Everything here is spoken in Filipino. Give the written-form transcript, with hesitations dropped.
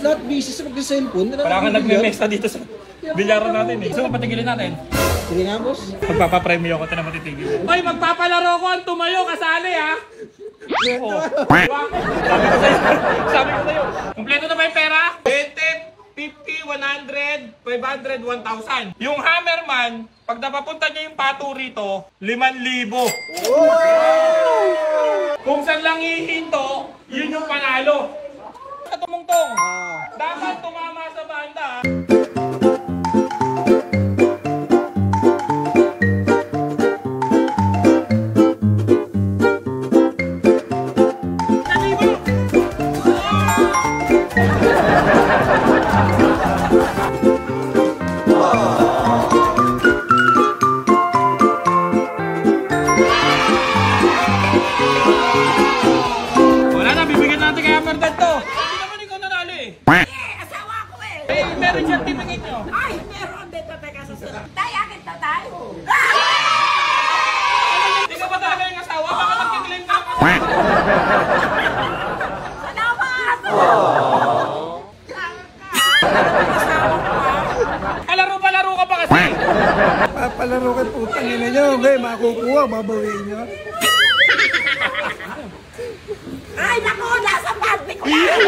lahat busy sa pagka-cellphone. Wala kang nagme-mesta dito sa bilyaran natin eh. So, patigilin natin. Sige nga, boss. Magpapapremyo ako, ito na matitigil. Hoy, magpapalaro ko ang tumayo, kasali ha! Oo. Sabi ko sa'yo. Kompleto na ba yung pera? 20, 50, 100, 500, 1,000. Yung Hammerman, pag napapunta niya yung pato rito, 5,000. Kung saan lang hihinto, yun yung panalo. Sa tumungtong, dapat tumama sa banda. Meron certificate nyo? Ay, meron dito. Teka, susunod. Tay, akin to, tay. Hindi ka ba talaga yung asawa? Baka nagkikiling ka? Salamat! Palaro ka pa kasi. Papalaro kayo putang ina nyo. Okay, makukuha, babawiin nyo. Ay, naku, nasa pati ko yan.